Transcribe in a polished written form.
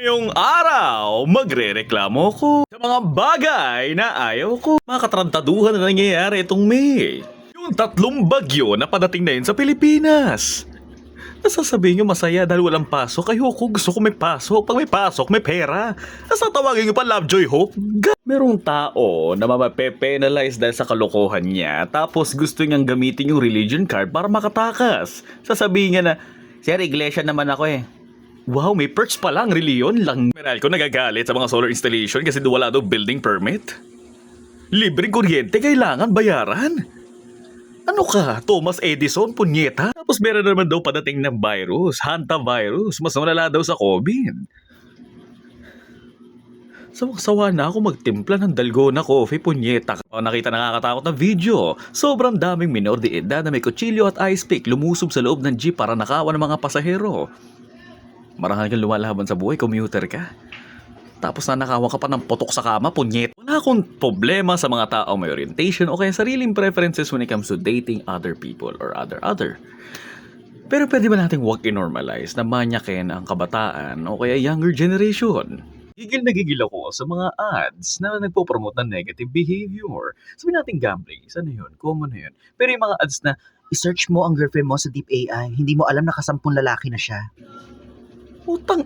Ngayong araw, magrereklamo ko sa mga bagay na ayaw ko. Mga katrantaduhan na nangyayari itong May. Yung 3 bagyo na padating na yun sa Pilipinas. Nasasabihin nyo masaya dahil walang pasok. Ayoko, gusto ko may pasok. Pag may pasok, may pera. Nasa tawagin nyo pa Lovejoy Hope. Merong tao na mapape-penalize dahil sa kalokohan niya. Tapos gusto niyang gamitin yung religion card para makatakas. Sasabihin niya na, Sir, iglesia naman ako eh. Wow, may perks pa lang, reliyon lang. Meralco nagagalit sa mga solar installation kasi wala daw building permit. Libreng kuryente, kailangan bayaran. Ano ka, Thomas Edison, punyeta? Tapos meron naman daw padating na virus, hantavirus, mas malala daw sa COVID. Sawa na ako magtimpla ng dalgona coffee, punyeta. Nakita nakakatakot na video. Sobrang daming minor de edad na may kutsilyo at ice pick lumusob sa loob ng jeep para nakawan ng mga pasahero. Marahal kang lumalaban sa buhay, commuter ka. Tapos nanakawan ka pa ng putok sa kama, punyet. Wala akong problema sa mga tao may orientation o kaya sariling preferences when it comes to dating other people or other. Pero pwede ba nating wag i-normalize na manyakin ang kabataan o kaya younger generation? Gigil na gigil ako sa mga ads na nagpo-promote ng negative behavior. Sabihin natin gambling, isa na yun, common na yun. Pero yung mga ads na, I-search mo ang girlfriend mo sa Deep AI, hindi mo alam na 10 lalaki na siya. utang